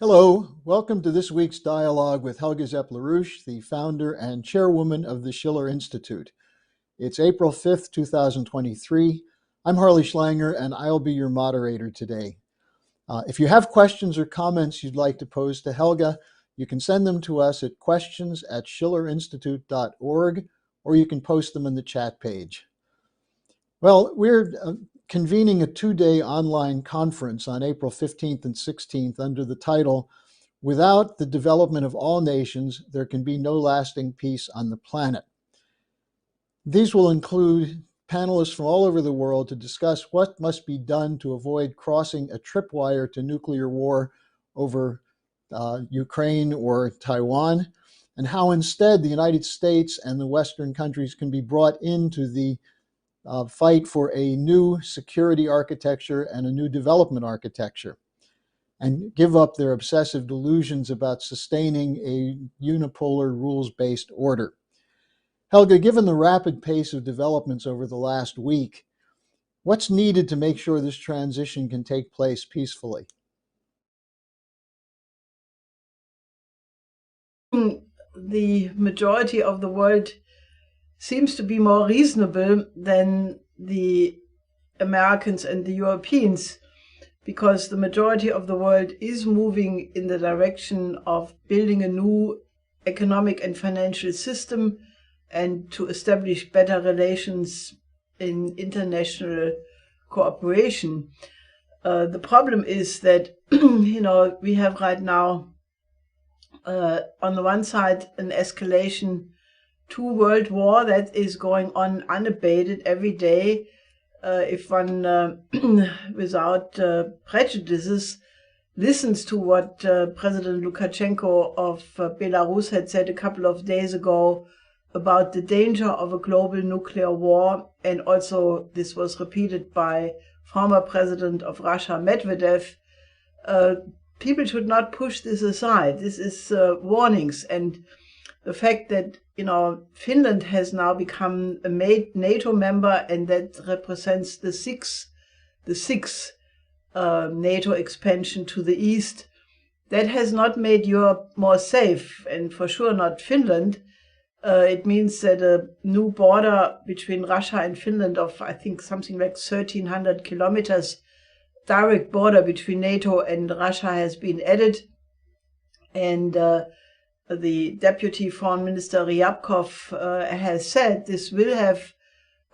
Hello, welcome to this week's dialogue with Helga Zepp-LaRouche, the founder and chairwoman of the Schiller Institute. It's April 5th, 2023. I'm Harley Schlanger, and I'll be your moderator today. If you have questions or comments you'd like to pose to Helga, you can send them to us at questions@schillerinstitute.org, or you can post them in the chat page. Well, we're convening a two-day online conference on April 15th and 16th under the title, "Without the development of all nations, there can be no lasting peace on the planet." These will include panelists from all over the world to discuss what must be done to avoid crossing a tripwire to nuclear war over Ukraine or Taiwan, and how instead the United States and the Western countries can be brought into the fight for a new security architecture and a new development architecture, and give up their obsessive delusions about sustaining a unipolar rules-based order. Helga, given the rapid pace of developments over the last week, what's needed to make sure this transition can take place peacefully? The majority of the world seems to be more reasonable than the Americans and the Europeans, because the majority of the world is moving in the direction of building a new economic and financial system and to establish better relations in international cooperation. The problem is that, we have right now, on the one side, an escalation to world war that is going on unabated every day. If one, without prejudices, listens to what President Lukashenko of Belarus had said a couple of days ago about the danger of a global nuclear war, and also this was repeated by former President of Russia, Medvedev, people should not push this aside. This is warnings, and the fact that Finland has now become a NATO member, and that represents the sixth NATO expansion to the east, that has not made Europe more safe, and for sure not Finland. It means that a new border between Russia and Finland of, I think, something like 1,300 kilometers, direct border between NATO and Russia, has been added. And the Deputy Foreign Minister Ryabkov has said this will have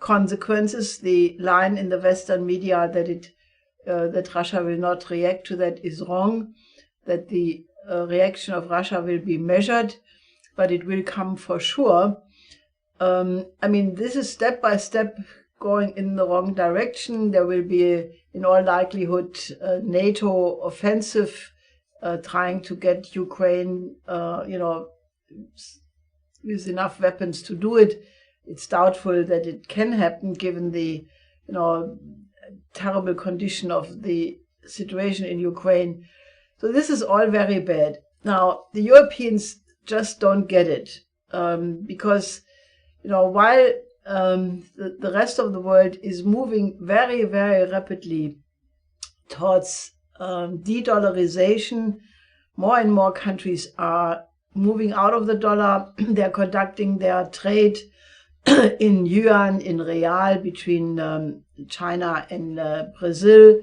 consequences. The line in the Western media that Russia will not react to that is wrong, that the reaction of Russia will be measured, but it will come for sure. This is step by step going in the wrong direction. There will be, in all likelihood, a NATO offensive trying to get Ukraine, with enough weapons to do it. It's doubtful that it can happen given the, terrible condition of the situation in Ukraine. So this is all very bad. Now, the Europeans just don't get it, because, while the rest of the world is moving very, very rapidly towards de-dollarization, more and more countries are moving out of the dollar. They're conducting their trade in yuan, in real, between China and Brazil,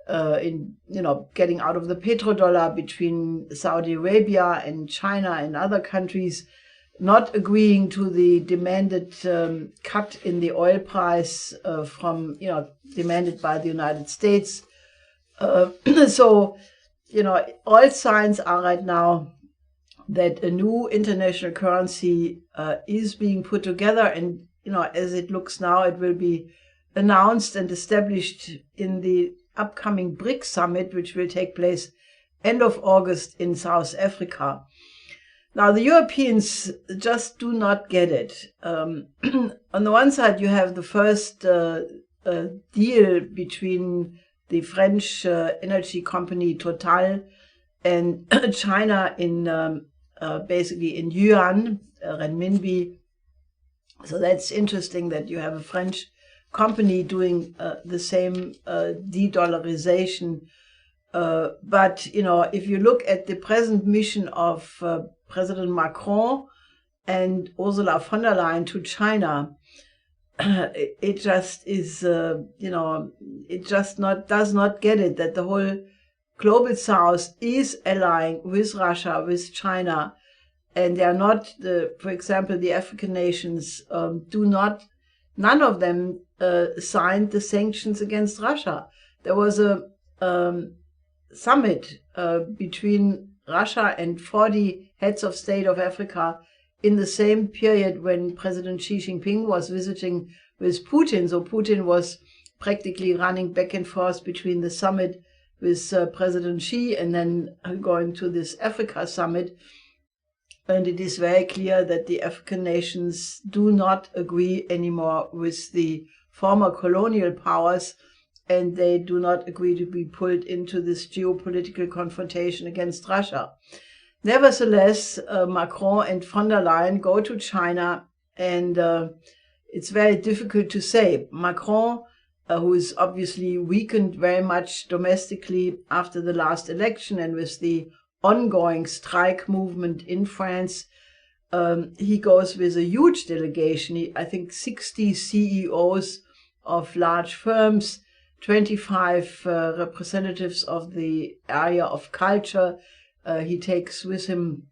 in getting out of the petrodollar between Saudi Arabia and China and other countries, not agreeing to the demanded cut in the oil price demanded by the United States. So, all signs are right now that a new international currency is being put together, and as it looks now, it will be announced and established in the upcoming BRICS summit, which will take place end of August in South Africa. Now, the Europeans just do not get it. On the one side, you have the first deal between the French energy company Total and China in basically in yuan, renminbi. So that's interesting that you have a French company doing the same de-dollarization But, if you look at the present mission of President Macron and Ursula von der Leyen to China, it just is, it just does not get it that the whole global South is allying with Russia, with China, and they are not, for example, the African nations none of them signed the sanctions against Russia. There was a summit between Russia and 40 heads of state of Africa in the same period when President Xi Jinping was visiting with Putin. So Putin was practically running back and forth between the summit with President Xi and then going to this Africa summit. And it is very clear that the African nations do not agree anymore with the former colonial powers, and they do not agree to be pulled into this geopolitical confrontation against Russia. Nevertheless, Macron and von der Leyen go to China, and it's very difficult to say. Macron, who is obviously weakened very much domestically after the last election and with the ongoing strike movement in France, he goes with a huge delegation. I think 60 CEOs of large firms, 25 representatives of the area of culture. He takes with him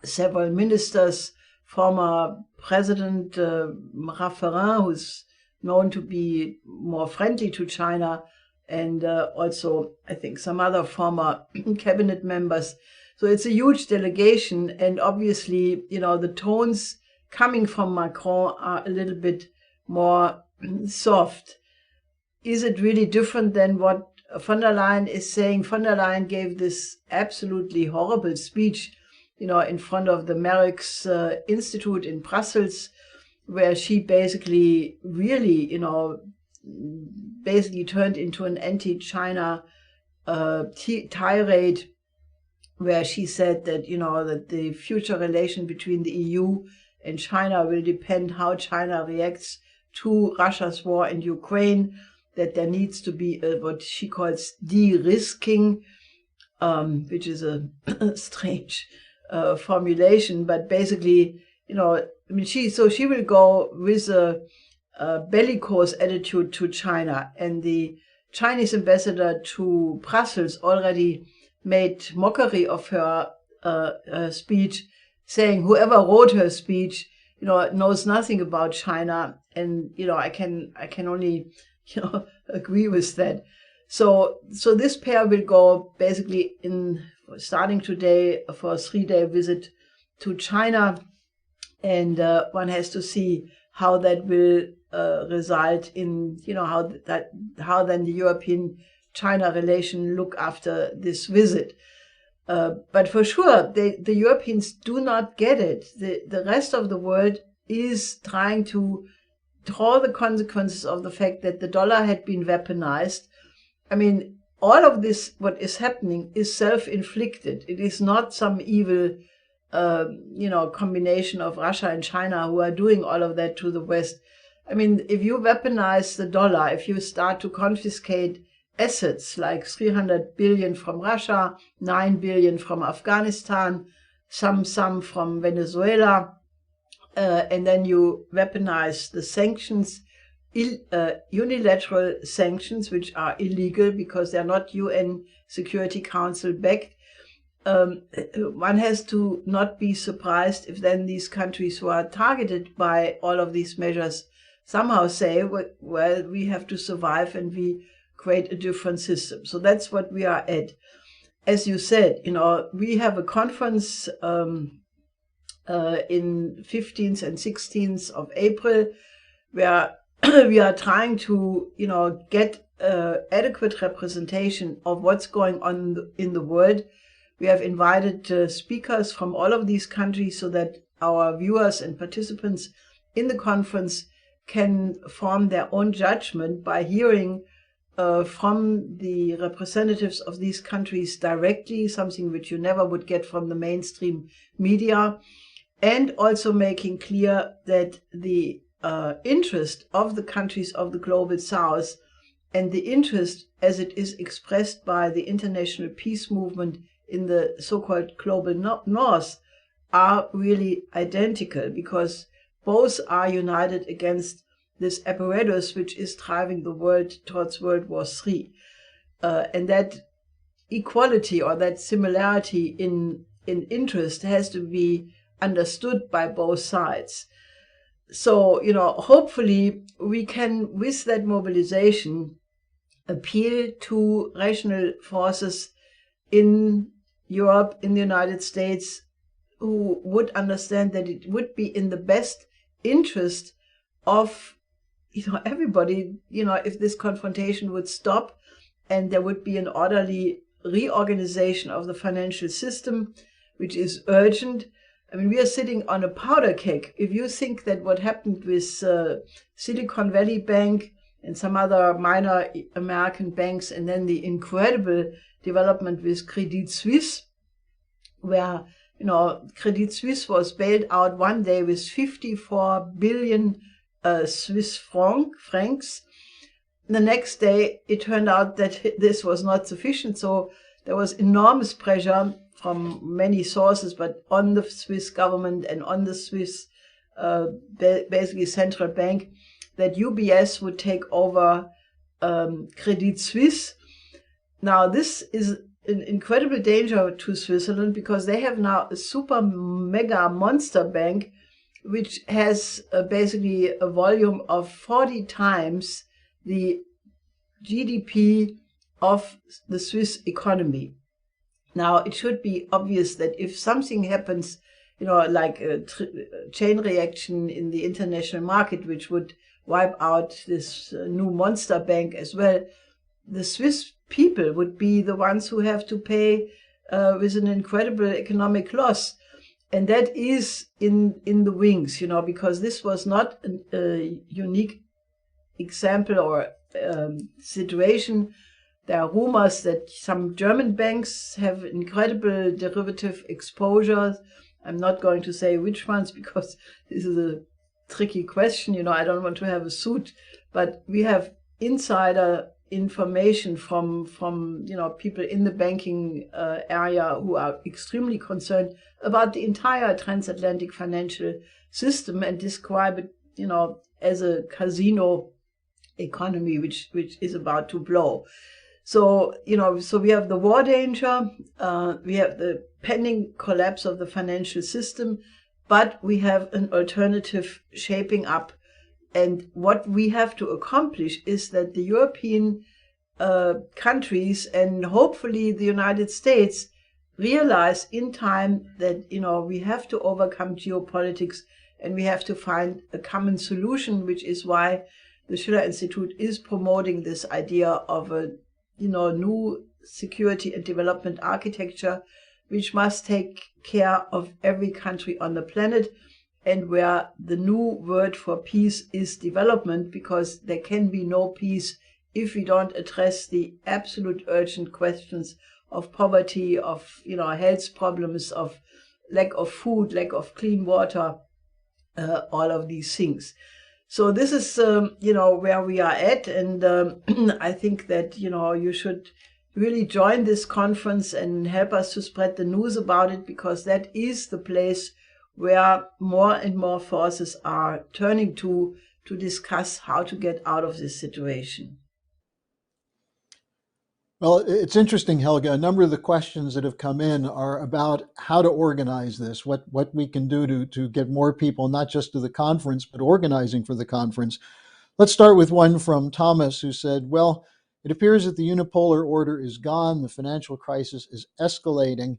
several ministers, former President Raffarin, who's known to be more friendly to China, and also, I think, some other former cabinet members. So it's a huge delegation, and obviously, the tones coming from Macron are a little bit more soft. Is it really different than what von der Leyen is saying? Von der Leyen gave this absolutely horrible speech, in front of the Merckx Institute in Brussels, where she basically really, turned into an anti-China tirade, where she said that, that the future relation between the EU and China will depend how China reacts to Russia's war in Ukraine, that there needs to be what she calls de-risking, which is a strange formulation, but basically, she will go with a bellicose attitude to China, and the Chinese ambassador to Brussels already made mockery of her speech, saying whoever wrote her speech, knows nothing about China, and I can only agree with that. So this pair will go basically starting today for a 3-day visit to China, and one has to see how that will result in how then the European-China relation look after this visit. But for sure, the Europeans do not get it. The rest of the world is trying to draw the consequences of the fact that the dollar had been weaponized. I mean, all of this, what is happening, is self-inflicted. It is not some evil, combination of Russia and China who are doing all of that to the West. I mean, if you weaponize the dollar, if you start to confiscate assets like 300 billion from Russia, 9 billion from Afghanistan, some from Venezuela, and then you weaponize the sanctions, unilateral sanctions, which are illegal because they're not UN Security Council backed. One has to not be surprised if then these countries who are targeted by all of these measures somehow say, well, we have to survive and we create a different system. So that's what we are at. As you said, we have a conference in 15th and 16th of April where we are trying to, get adequate representation of what's going on in the world. We have invited speakers from all of these countries so that our viewers and participants in the conference can form their own judgment by hearing from the representatives of these countries directly, something which you never would get from the mainstream media, and also making clear that the interest of the countries of the Global South and the interest as it is expressed by the international peace movement in the so-called global north are really identical, because both are united against this apparatus which is driving the world towards World War III. And that equality or that similarity in interest has to be understood by both sides. So, hopefully we can, with that mobilization, appeal to rational forces in Europe, in the United States, who would understand that it would be in the best interest of everybody, if this confrontation would stop and there would be an orderly reorganization of the financial system, which is urgent. I mean, we are sitting on a powder keg. If you think that what happened with Silicon Valley Bank and some other minor American banks, and then the incredible development with Credit Suisse, where Credit Suisse was bailed out one day with 54 billion Swiss francs. The next day, it turned out that this was not sufficient. So there was enormous pressure from many sources, but on the Swiss government and on the Swiss, basically central bank, that UBS would take over Credit Suisse. Now, this is an incredible danger to Switzerland, because they have now a super mega monster bank, which has basically a volume of 40 times the GDP of the Swiss economy. Now, it should be obvious that if something happens, like a chain reaction in the international market, which would wipe out this new monster bank as well, the Swiss people would be the ones who have to pay with an incredible economic loss. And that is in the wings, because this was not a unique example or situation. There are rumors that some German banks have incredible derivative exposures. I'm not going to say which ones, because this is a tricky question. I don't want to have a suit, but we have insider information from people in the banking area who are extremely concerned about the entire transatlantic financial system, and describe it, as a casino economy which is about to blow. So, so we have the war danger, we have the pending collapse of the financial system, but we have an alternative shaping up. And what we have to accomplish is that the European countries, and hopefully the United States, realize in time that, we have to overcome geopolitics and we have to find a common solution, which is why the Schiller Institute is promoting this idea of a new security and development architecture, which must take care of every country on the planet, and where the new word for peace is development, because there can be no peace if we don't address the absolute urgent questions of poverty, of health problems, of lack of food, lack of clean water, all of these things. So this is, where we are at. And I think that, you should really join this conference and help us to spread the news about it, because that is the place where more and more forces are turning to discuss how to get out of this situation. Well, it's interesting, Helga. A number of the questions that have come in are about how to organize this, what we can do to get more people, not just to the conference, but organizing for the conference. Let's start with one from Thomas, who said, well, it appears that the Unipolar Order is gone. The financial crisis is escalating.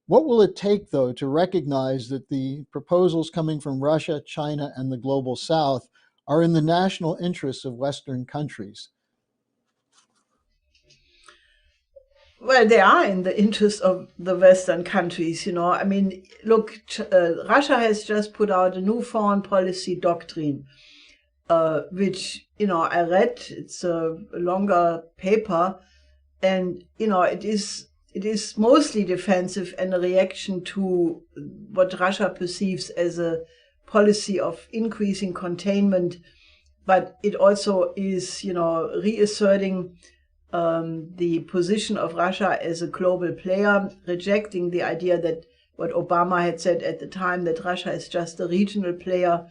What will it take, though, to recognize that the proposals coming from Russia, China, and the Global South are in the national interests of Western countries? Well, they are in the interest of the Western countries, I mean, look, Russia has just put out a new foreign policy doctrine, which, I read. It's a longer paper, and, it is mostly defensive and a reaction to what Russia perceives as a policy of increasing containment but it also is, reasserting the position of Russia as a global player, rejecting the idea that what Obama had said at the time, that Russia is just a regional player.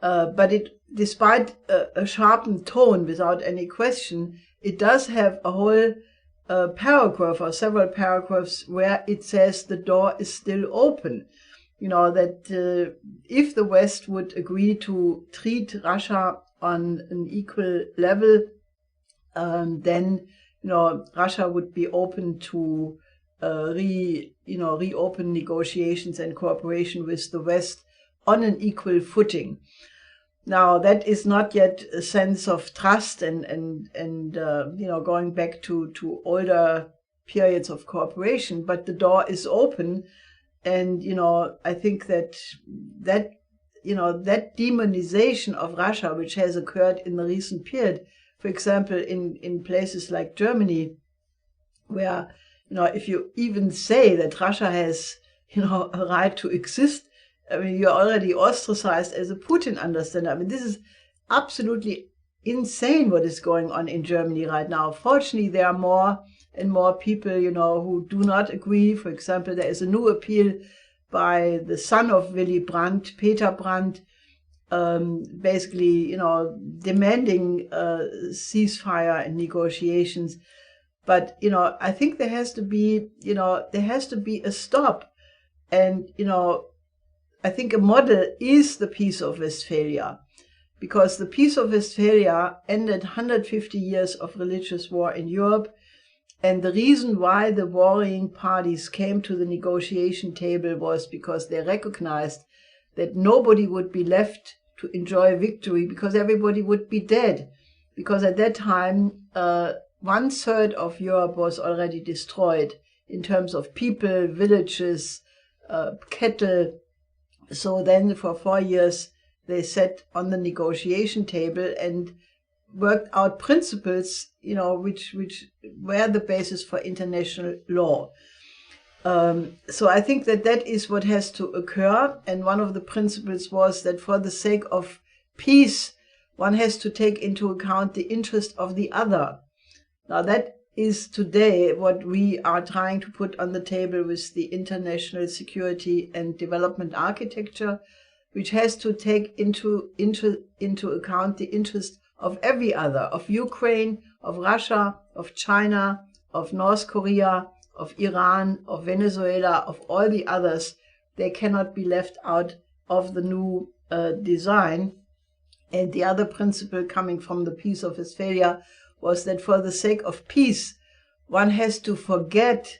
But despite a sharpened tone, without any question, it does have a whole paragraph or several paragraphs where it says the door is still open. That if the West would agree to treat Russia on an equal level, then Russia would be open to reopen negotiations and cooperation with the West on an equal footing. Now, that is not yet a sense of trust and going back to older periods of cooperation, but the door is open. And, I think that demonization of Russia, which has occurred in the recent period, for example, in places like Germany, where, if you even say that Russia has, a right to exist, I mean, you're already ostracized as a Putin understander. I mean, this is absolutely insane what is going on in Germany right now. Fortunately, there are more and more people, who do not agree. For example, there is a new appeal by the son of Willy Brandt, Peter Brandt, basically, demanding ceasefire and negotiations. But, I think there has to be a stop. And, I think a model is the Peace of Westphalia, because the Peace of Westphalia ended 150 years of religious war in Europe. And the reason why the warring parties came to the negotiation table was because they recognized that nobody would be left to enjoy victory, because everybody would be dead. Because at that time, 1/3 of Europe was already destroyed in terms of people, villages, cattle. So then for 4 years, they sat on the negotiation table and worked out principles, which were the basis for international law. So I think that is what has to occur. And one of the principles was that for the sake of peace, one has to take into account the interest of the other. Now that is today what we are trying to put on the table with the international security and development architecture, which has to take into account the interest of every other, of Ukraine, of Russia, of China, of North Korea, of Iran, of Venezuela, of all the others. They cannot be left out of the new design. And the other principle coming from the Peace of Westphalia was that for the sake of peace, one has to forget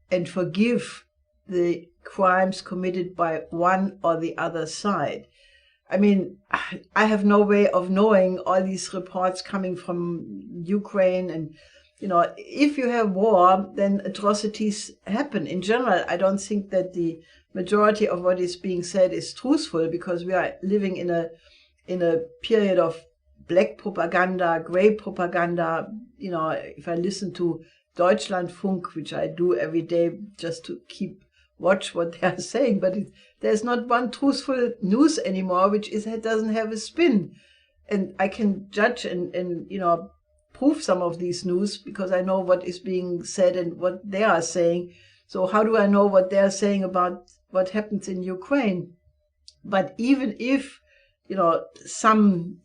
and forgive the crimes committed by one or the other side. I mean, I have no way of knowing all these reports coming from Ukraine. And, if you have war, then atrocities happen. In general, I don't think that the majority of what is being said is truthful, because we are living in a period of black propaganda, gray propaganda. If I listen to Deutschlandfunk, which I do every day just to watch what they are saying, but there's not one truthful news anymore, doesn't have a spin. And I can judge and prove some of these news because I know what is being said and what they are saying. So how do I know what they are saying about what happens in Ukraine? But even if some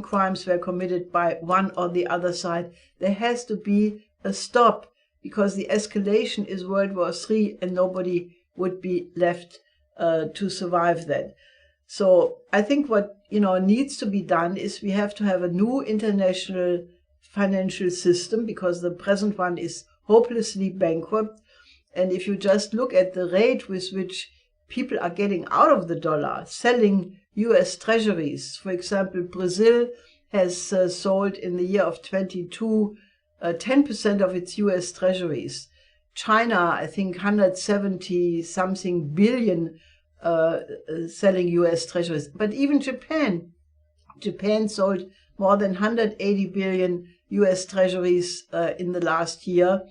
crimes were committed by one or the other side, there has to be a stop, because the escalation is World War III and nobody would be left to survive that. So I think what needs to be done is we have to have a new international financial system, because the present one is hopelessly bankrupt. And if you just look at the rate with which people are getting out of the dollar, selling US treasuries. For example, Brazil has sold in the year of 22 10% of its US treasuries. China, I think 170 something billion selling US treasuries. But even Japan sold more than 180 billion US treasuries in the last year.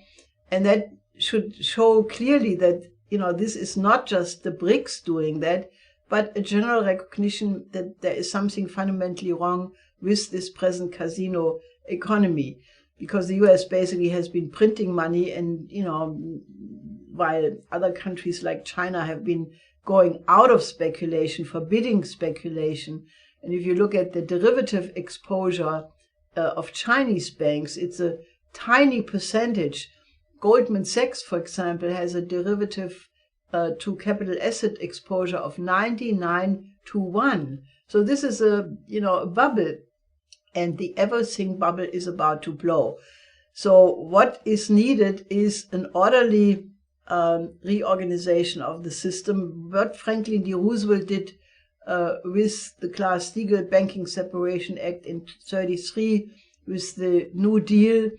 And that should show clearly that this is not just the BRICS doing that, but a general recognition that there is something fundamentally wrong with this present casino economy, because the US basically has been printing money, and while other countries like China have been going out of speculation, forbidding speculation. And if you look at the derivative exposure of Chinese banks, it's a tiny percentage. Goldman Sachs, for example, has a derivative to capital asset exposure of 99-1. So this is a bubble, and the everything bubble is about to blow. So what is needed is an orderly reorganization of the system. What Franklin D. Roosevelt did with the Glass-Steagall Banking Separation Act in 1933, with the New Deal,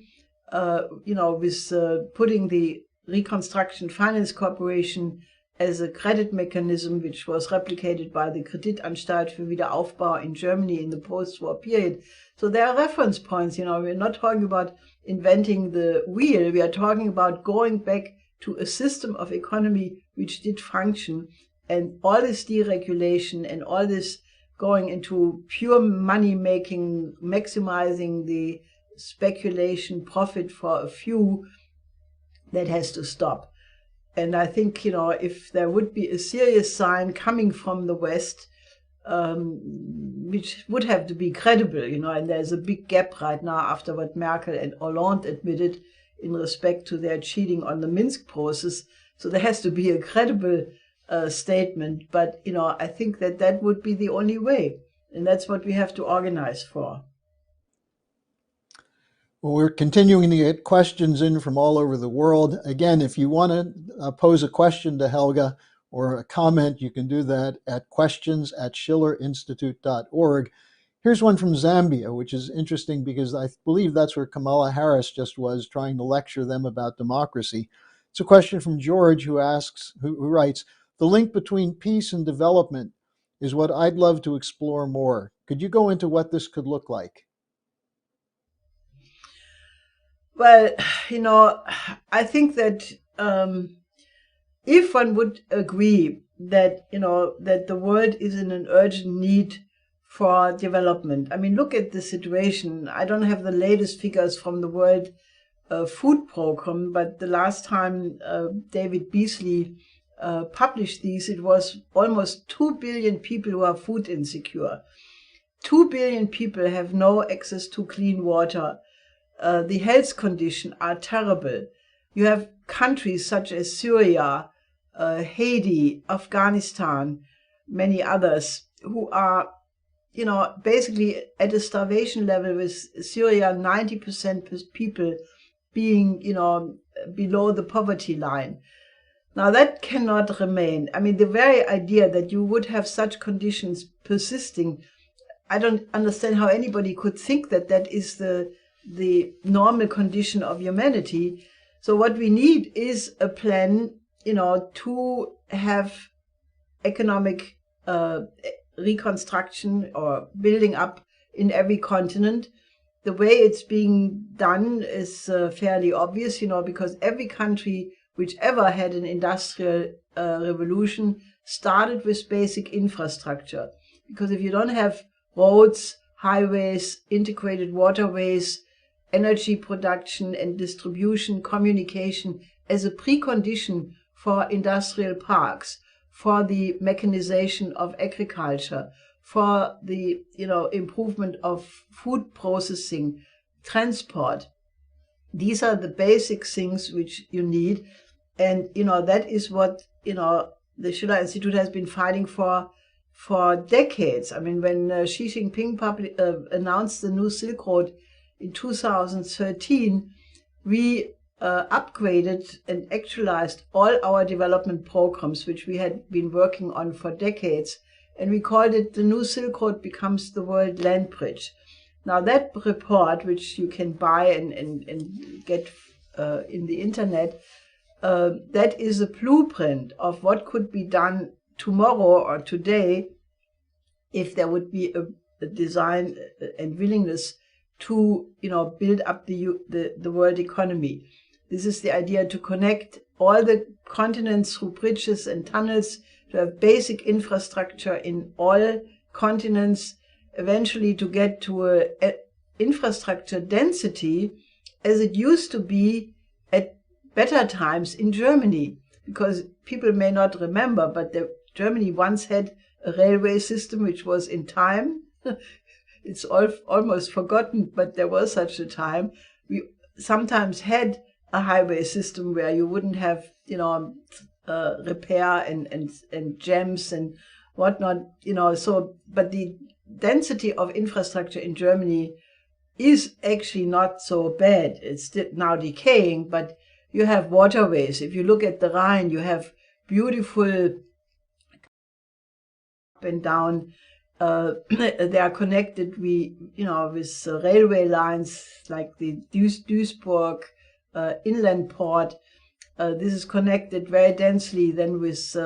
with putting the Reconstruction Finance Corporation as a credit mechanism, which was replicated by the Kreditanstalt für Wiederaufbau in Germany in the post-war period. So there are reference points. We're not talking about inventing the wheel. We are talking about going back to a system of economy which did function, and all this deregulation and all this going into pure money making, maximizing the speculation profit for a few, that has to stop. And I think, if there would be a serious sign coming from the West, which would have to be credible, and there's a big gap right now after what Merkel and Hollande admitted in respect to their cheating on the Minsk process. So there has to be a credible statement. But, I think that would be the only way. And that's what we have to organize for. Well, we're continuing to get questions in from all over the world. Again, if you want to pose a question to Helga or a comment, you can do that at questions@schillerinstitute.org. Here's one from Zambia, which is interesting because I believe that's where Kamala Harris just was, trying to lecture them about democracy. It's a question from George, who writes, "The link between peace and development is what I'd love to explore more. Could you go into what this could look like?" Well, I think that if one would agree that, that the world is in an urgent need for development. I mean, look at the situation. I don't have the latest figures from the World Food Program, but the last time David Beasley published these, it was almost 2 billion people who are food insecure. 2 billion people have no access to clean water. The health conditions are terrible. You have countries such as Syria, Haiti, Afghanistan, many others, who are, basically at a starvation level, with Syria 90% people being, below the poverty line. Now that cannot remain. I mean, the very idea that you would have such conditions persisting, I don't understand how anybody could think that that is the normal condition of humanity. So what we need is a plan, to have economic reconstruction or building up in every continent. The way it's being done is fairly obvious, because every country which ever had an industrial revolution started with basic infrastructure. Because if you don't have roads, highways, integrated waterways, energy production and distribution, communication as a precondition for industrial parks, for the mechanization of agriculture, for the improvement of food processing, transport. These are the basic things which you need, and that is what the Schiller Institute has been fighting for decades. I mean, when Xi Jinping announced the new Silk Road in 2013, we upgraded and actualized all our development programs, which we had been working on for decades, and we called it the New Silk Road Becomes the World Land Bridge. Now that report, which you can buy and get in the internet, that is a blueprint of what could be done tomorrow or today if there would be a design and willingness to build up the world economy. This is the idea, to connect all the continents through bridges and tunnels, to have basic infrastructure in all continents, eventually to get to a infrastructure density as it used to be at better times in Germany. Because people may not remember, but Germany once had a railway system which was in time. It's almost forgotten, but there was such a time. We sometimes had a highway system where you wouldn't have, repair and jams and whatnot, so, but the density of infrastructure in Germany is actually not so bad. It's now decaying, but you have waterways. If you look at the Rhine, you have beautiful up and down. They are connected, with railway lines like the Duisburg inland port. This is connected very densely then with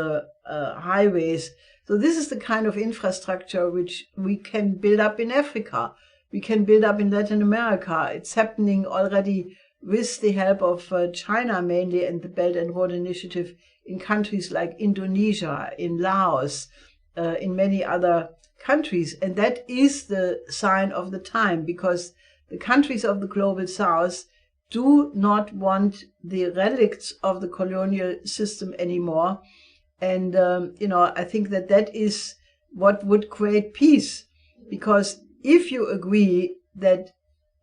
highways. So this is the kind of infrastructure which we can build up in Africa. We can build up in Latin America. It's happening already with the help of China mainly and the Belt and Road Initiative in countries like Indonesia, in Laos, in many other countries. And that is the sign of the time, because the countries of the global south do not want the relicts of the colonial system anymore. And, I think that is what would create peace. Because if you agree that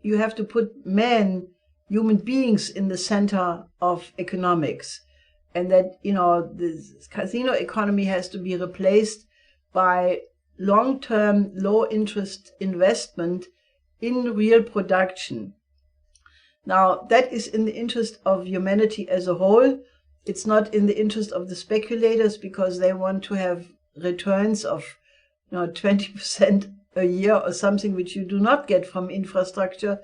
you have to put human beings in the center of economics, and that, the casino economy has to be replaced by long-term, low-interest investment in real production. Now, that is in the interest of humanity as a whole. It's not in the interest of the speculators, because they want to have returns of 20% a year or something, which you do not get from infrastructure.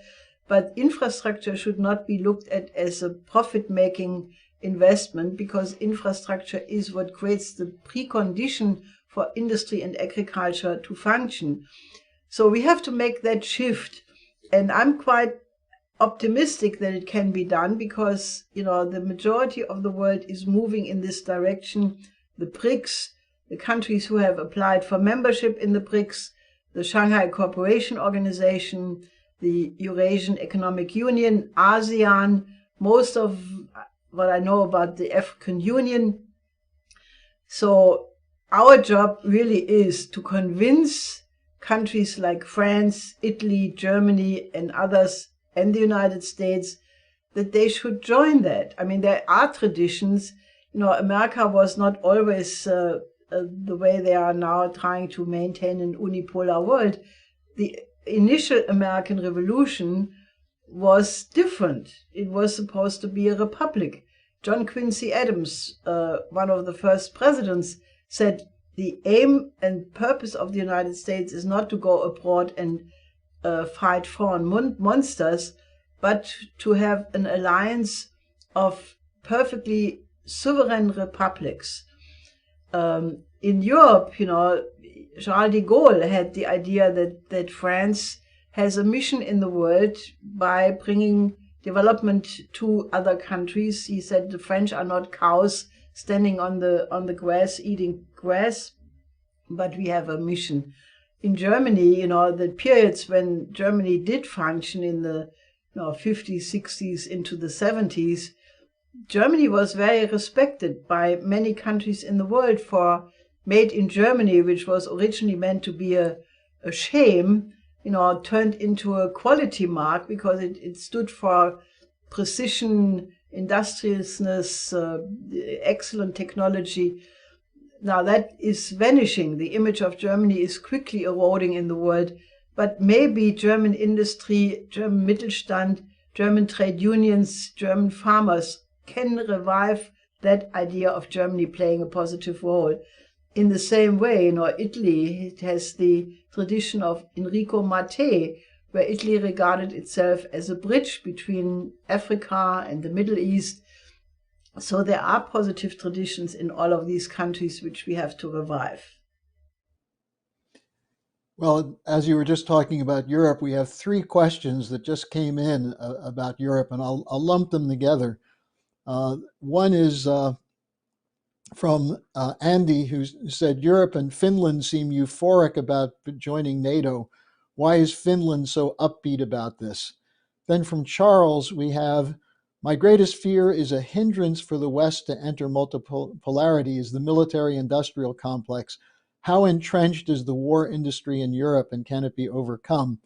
But infrastructure should not be looked at as a profit-making investment, because infrastructure is what creates the precondition for industry and agriculture to function. So we have to make that shift. And I'm quite optimistic that it can be done, because, the majority of the world is moving in this direction. The BRICS, the countries who have applied for membership in the BRICS, the Shanghai Cooperation Organization, the Eurasian Economic Union, ASEAN, most of what I know about the African Union. So our job really is to convince countries like France, Italy, Germany, and others, and the United States, that they should join that. I mean, there are traditions. America was not always the way they are now trying to maintain an unipolar world. The initial American Revolution was different. It was supposed to be a republic. John Quincy Adams, one of the first presidents, said the aim and purpose of the United States is not to go abroad and fight foreign monsters, but to have an alliance of perfectly sovereign republics. In Europe, Charles de Gaulle had the idea that France has a mission in the world by bringing development to other countries. He said the French are not cows standing on the grass eating grass, but we have a mission. In Germany, the periods when Germany did function in the 50s, 60s into the 70s, Germany was very respected by many countries in the world for made in Germany, which was originally meant to be a shame, turned into a quality mark, because it stood for precision, industriousness, excellent technology. Now that is vanishing. The image of Germany is quickly eroding in the world, but maybe German industry, German Mittelstand, German trade unions, German farmers can revive that idea of Germany playing a positive role. In the same way, Italy, it has the tradition of Enrico Mattei, where Italy regarded itself as a bridge between Africa and the Middle East. So there are positive traditions in all of these countries which we have to revive. Well, as you were just talking about Europe, we have three questions that just came in about Europe, and I'll lump them together. One is, from Andy, who said, Europe and Finland seem euphoric about joining NATO. Why is Finland so upbeat about this? Then from Charles, we have, my greatest fear is a hindrance for the West to enter multipolarity is the military-industrial complex. How entrenched is the war industry in Europe, and can it be overcome?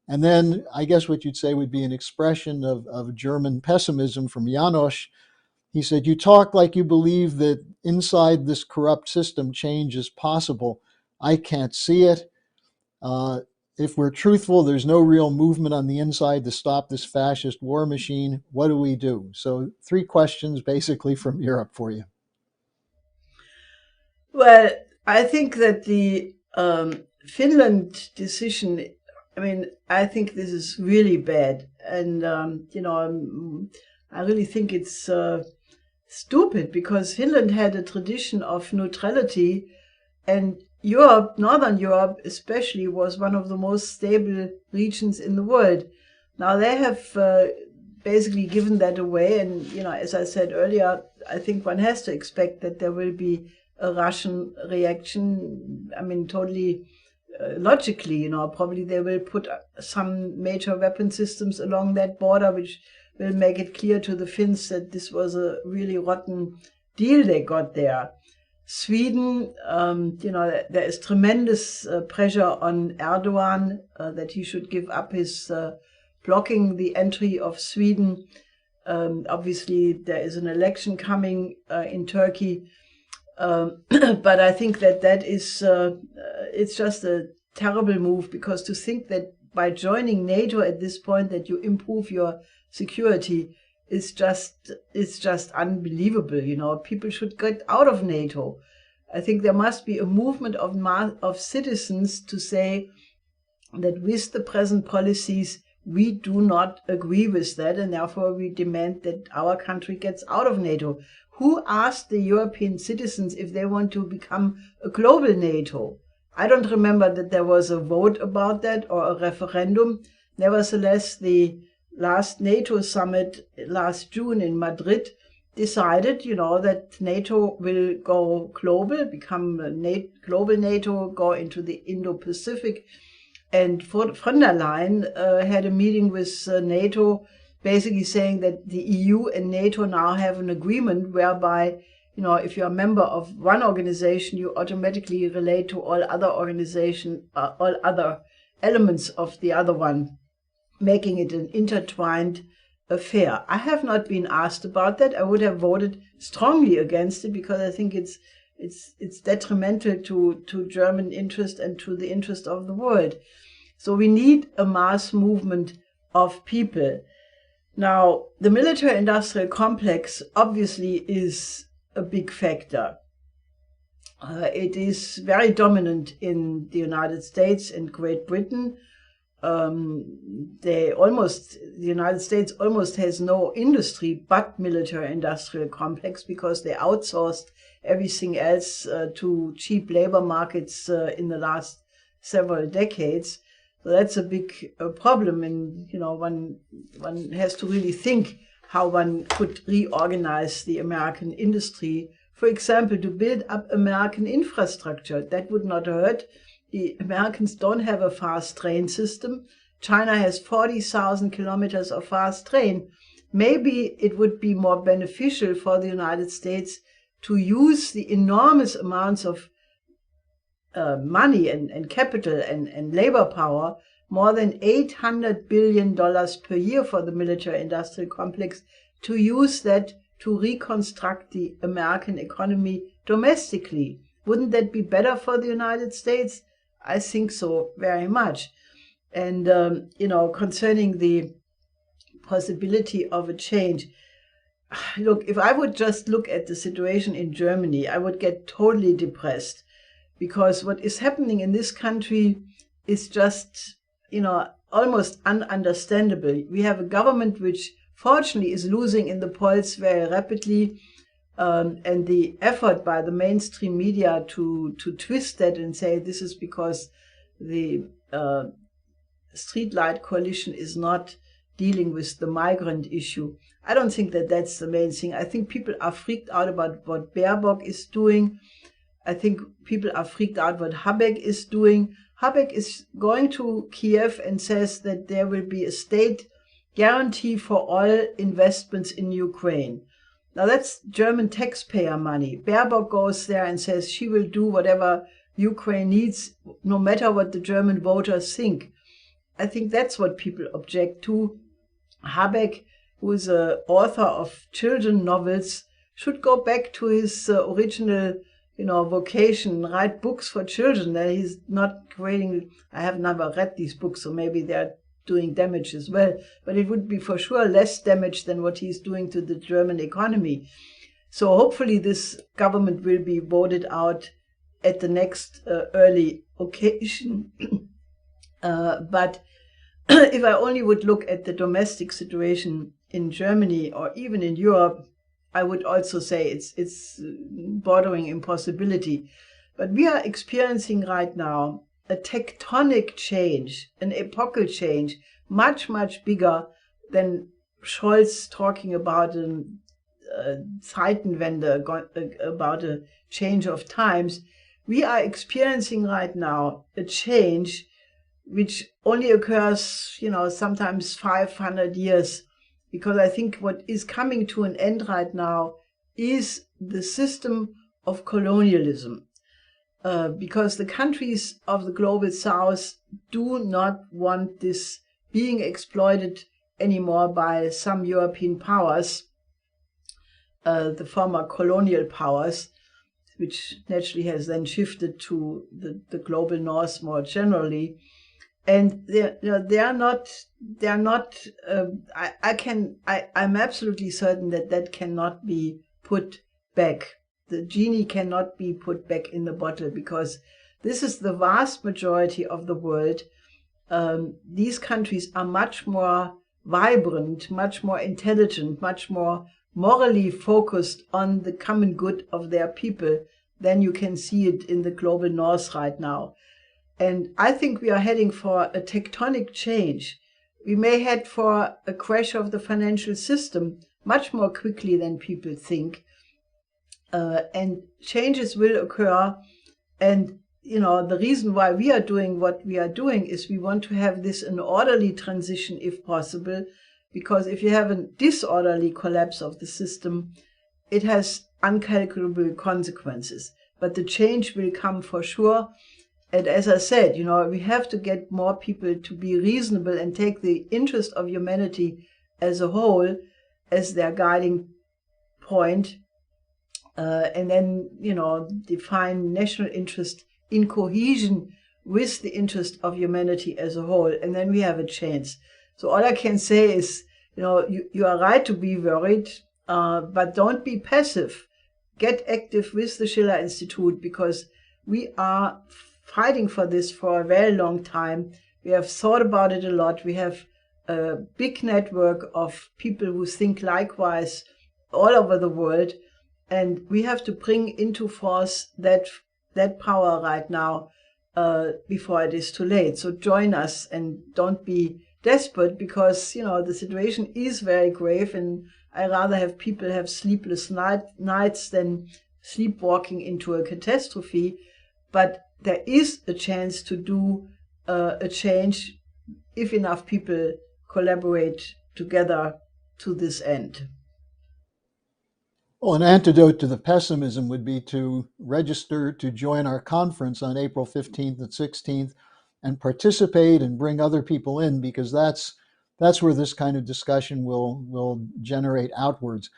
And then I guess what you'd say would be an expression of German pessimism from Janos. He said, you talk like you believe that inside this corrupt system change is possible. I can't see it. If we're truthful, there's no real movement on the inside to stop this fascist war machine. What do we do? So 3 questions basically from Europe for you. Well, I think that the Finland decision, I mean, I think this is really bad. And, I really think it's stupid, because Finland had a tradition of neutrality, and Europe, Northern Europe especially, was one of the most stable regions in the world. Now they have basically given that away, and as I said earlier, I think one has to expect that there will be a Russian reaction. I mean, totally logically, probably they will put some major weapon systems along that border, which will make it clear to the Finns that this was a really rotten deal they got there. Sweden, there is tremendous pressure on Erdogan that he should give up his blocking the entry of Sweden. Obviously, there is an election coming in Turkey, but I think that is it's just a terrible move, because to think that by joining NATO at this point that you improve your security is just unbelievable. People should get out of NATO. I think there must be a movement of citizens to say that with the present policies we do not agree with that, and therefore we demand that our country gets out of NATO. Who asked the European citizens if they want to become a global NATO? I don't remember that there was a vote about that or a referendum. Nevertheless, the last NATO summit last June in Madrid decided, that NATO will go global, become a global NATO, go into the Indo-Pacific. And von der Leyen had a meeting with NATO, basically saying that the EU and NATO now have an agreement whereby, if you're a member of one organization, you automatically relate to all other all other elements of the other one, making it an intertwined affair. I have not been asked about that. I would have voted strongly against it, because I think it's detrimental to German interest and to the interest of the world. So we need a mass movement of people. Now, the military-industrial complex obviously is a big factor. It is very dominant in the United States and Great Britain. The United States almost has no industry but military-industrial complex, because they outsourced everything else to cheap labor markets in the last several decades. So that's a big problem, and one has to really think how one could reorganize the American industry. For example, to build up American infrastructure. That would not hurt. The Americans don't have a fast train system. China has 40,000 kilometers of fast train. Maybe it would be more beneficial for the United States to use the enormous amounts of money and capital and labor power, more than $800 billion per year for the military-industrial complex, to use that to reconstruct the American economy domestically. Wouldn't that be better for the United States? I think so, very much. And, concerning the possibility of a change, look, if I would just look at the situation in Germany, I would get totally depressed, because what is happening in this country is just, almost ununderstandable. We have a government which fortunately is losing in the polls very rapidly, and the effort by the mainstream media to twist that and say this is because the streetlight coalition is not dealing with the migrant issue. I don't think that that's the main thing. I think people are freaked out about what Baerbock is doing. I think people are freaked out what Habeck is doing. Habeck is going to Kiev and says that there will be a state guarantee for all investments in Ukraine. Now that's German taxpayer money. Baerbock goes there and says she will do whatever Ukraine needs, no matter what the German voters think. I think that's what people object to. Habeck, who is an author of children novels, should go back to his original vocation, write books for children. That he's not creating. I have never read these books, so maybe they're doing damage as well. But it would be for sure less damage than what he's doing to the German economy. So hopefully this government will be voted out at the next early occasion. But if I only would look at the domestic situation in Germany or even in Europe, I would also say it's bordering impossibility. But we are experiencing right now a tectonic change, an epochal change, much, much bigger than Scholz talking about a Zeitenwende, about a change of times. We are experiencing right now a change which only occurs, sometimes 500 years. Because I think what is coming to an end right now is the system of colonialism. Because the countries of the global south do not want this being exploited anymore by some European powers, the former colonial powers, which naturally has then shifted to the global north more generally. And I'm absolutely certain that cannot be put back. The genie cannot be put back in the bottle, because this is the vast majority of the world. These countries are much more vibrant, much more intelligent, much more morally focused on the common good of their people than you can see it in the global north right now. And I think we are heading for a tectonic change. We may head for a crash of the financial system much more quickly than people think. And changes will occur. And, the reason why we are doing what we are doing is we want to have this an orderly transition if possible. Because if you have a disorderly collapse of the system, it has uncalculable consequences. But the change will come for sure. And as I said, we have to get more people to be reasonable and take the interest of humanity as a whole as their guiding point. And then, define national interest in cohesion with the interest of humanity as a whole. And then we have a chance. So all I can say is, you are right to be worried, but don't be passive. Get active with the Schiller Institute, because we are fighting for this for a very long time. We have thought about it a lot. We have a big network of people who think likewise all over the world. And we have to bring into force that power right now before it is too late. So join us and don't be desperate, because, the situation is very grave, and I rather have people have sleepless nights than sleepwalking into a catastrophe. But there is a chance to do a change if enough people collaborate together to this end. Well, an antidote to the pessimism would be to register to join our conference on April 15th and 16th and participate and bring other people in, because that's where this kind of discussion will generate outwards.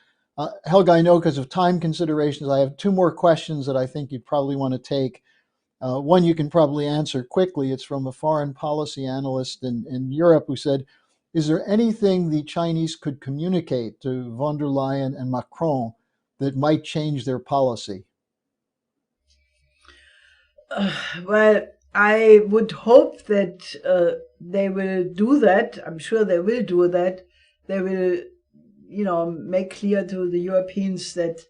Helga, I know because of time considerations, I have two more questions that I think you'd probably want to take. One you can probably answer quickly. It's from a foreign policy analyst in Europe who said, is there anything the Chinese could communicate to von der Leyen and Macron that might change their policy? Well, I would hope that they will do that. I'm sure they will do that. They will, make clear to the Europeans that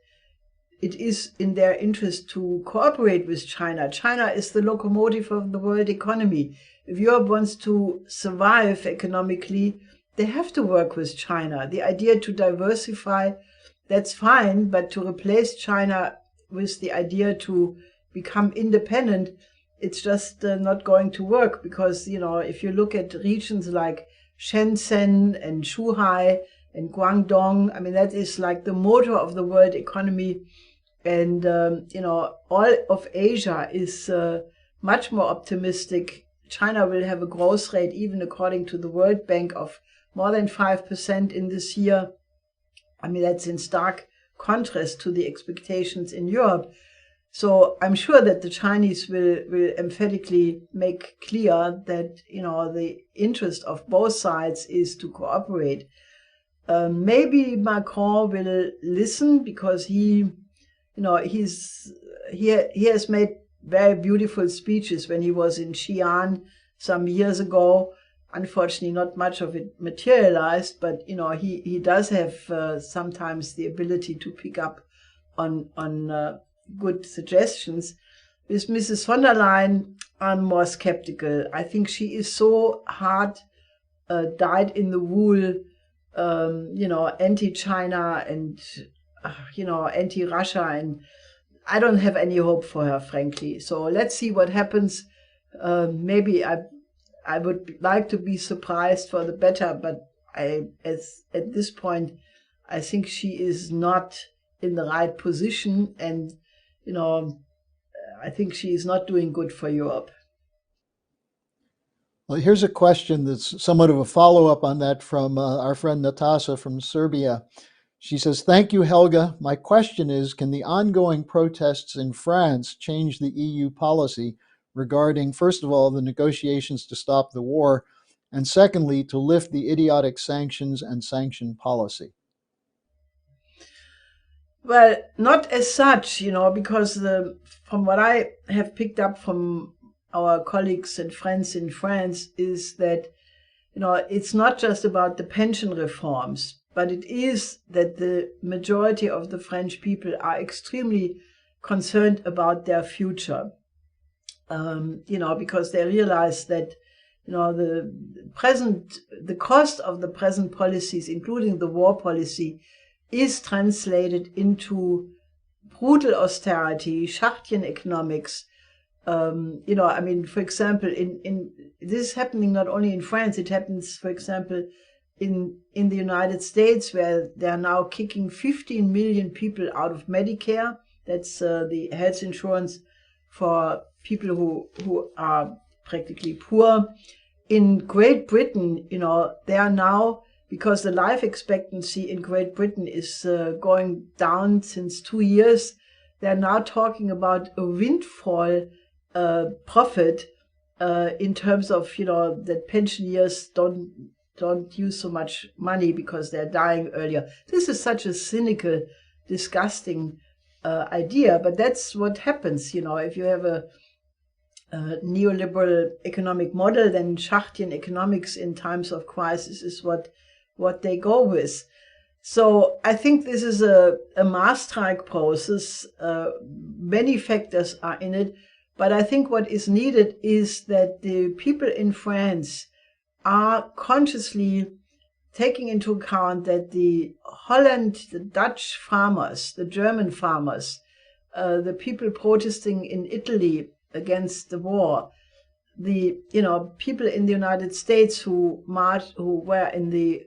it is in their interest to cooperate with China. China is the locomotive of the world economy. If Europe wants to survive economically, they have to work with China. The idea to diversify, that's fine, but to replace China with the idea to become independent, it's just not going to work, because, if you look at regions like Shenzhen and Shanghai and Guangdong, I mean, that is like the motor of the world economy. And, all of Asia is much more optimistic. China will have a growth rate, even according to the World Bank, of more than 5% in this year. I mean, that's in stark contrast to the expectations in Europe. So I'm sure that the Chinese will emphatically make clear that, the interest of both sides is to cooperate. Maybe Macron will listen, because he has made very beautiful speeches when he was in Xi'an some years ago. Unfortunately, not much of it materialized, but he does have sometimes the ability to pick up on good suggestions. With Mrs. von der Leyen, I'm more skeptical. I think she is so hard dyed in the wool, anti-China and anti-Russia, and I don't have any hope for her, frankly. So let's see what happens. Maybe I would like to be surprised for the better, but at this point, I think she is not in the right position, and I think she is not doing good for Europe. Well, here's a question that's somewhat of a follow-up on that from our friend Natasha from Serbia. She says, "Thank you, Helga. My question is, can the ongoing protests in France change the EU policy regarding, first of all, the negotiations to stop the war, and secondly, to lift the idiotic sanctions and sanction policy?" Well, not as such, because from what I have picked up from our colleagues and friends in France is that, it's not just about the pension reforms, but it is that the majority of the French people are extremely concerned about their future, because they realize that, the cost of the present policies, including the war policy, is translated into brutal austerity, Schachtian economics. For example, in this is happening not only in France, it happens, for example, in the United States, where they are now kicking 15 million people out of Medicare. That's the health insurance for people who are practically poor. In Great Britain, they are now, because the life expectancy in Great Britain is going down since 2 years, they're now talking about a windfall profit in terms of, that pensioners don't use so much money because they're dying earlier. This is such a cynical, disgusting idea, but that's what happens. If you have a neoliberal economic model, then Schachtian economics in times of crisis is what they go with. So I think this is a mass strike process. Many factors are in it, but I think what is needed is that the people in France are consciously taking into account that the Dutch farmers, the German farmers, the people protesting in Italy against the war, the people in the United States who were in the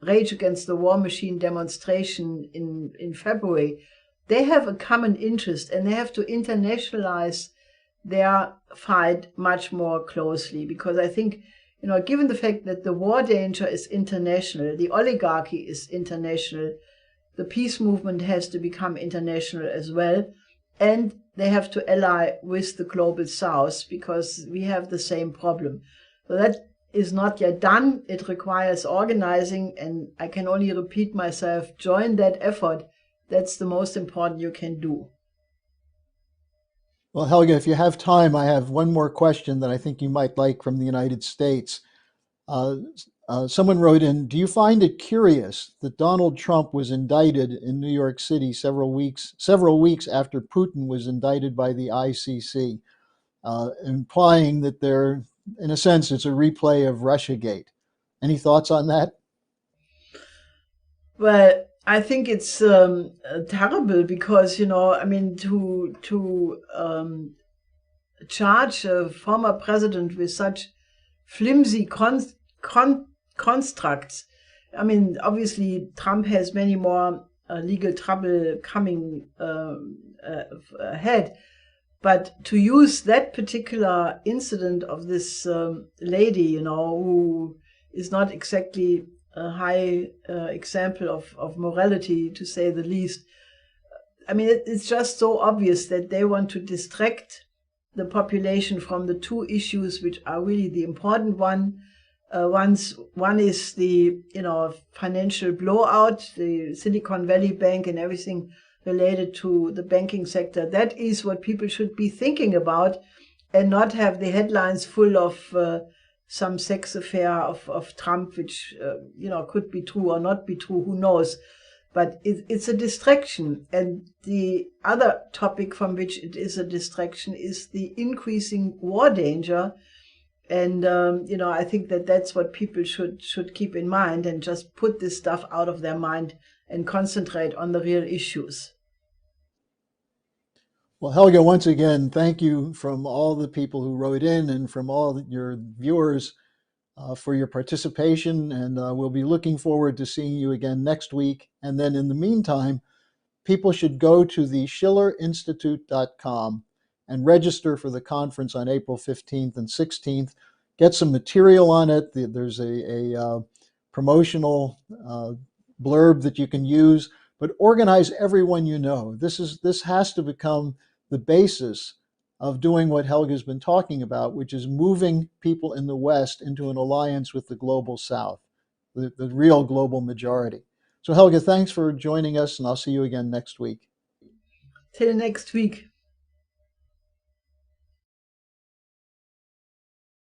Rage Against the War Machine demonstration in February, they have a common interest, and they have to internationalize their fight much more closely, because I think, given the fact that the war danger is international, the oligarchy is international, the peace movement has to become international as well, and they have to ally with the global south, because we have the same problem. So that is not yet done. It requires organizing, and I can only repeat myself, join that effort. That's the most important you can do. Well, Helga, if you have time, I have one more question that I think you might like from the United States. Someone wrote in, "Do you find it curious that Donald Trump was indicted in New York City several weeks after Putin was indicted by the ICC, implying that there in a sense, it's a replay of Russiagate. Any thoughts on that? Well, I think it's terrible because, I mean, to charge a former president with such flimsy constructs. I mean, obviously, Trump has many more legal trouble coming ahead. But to use that particular incident of this lady, who is not exactly a high example of morality, to say the least. I mean, it's just so obvious that they want to distract the population from the two issues which are really the important ones. One is the financial blowout, the Silicon Valley Bank and everything related to the banking sector. That is what people should be thinking about, and not have the headlines full of some sex affair of Trump, which could be true or not be true, who knows. But it's a distraction. And the other topic from which it is a distraction is the increasing war danger. And I think that's what people should keep in mind, and just put this stuff out of their mind and concentrate on the real issues. Well, Helga, once again, thank you from all the people who wrote in and from all your viewers for your participation. And we'll be looking forward to seeing you again next week. And then in the meantime, people should go to the schillerinstitute.com and register for the conference on April 15th and 16th. Get some material on it. There's a promotional blurb that you can use, but organize everyone you know. This has to become the basis of doing what Helga's been talking about, which is moving people in the West into an alliance with the global South, the real global majority. So Helga, thanks for joining us, and I'll see you again next week. Till next week.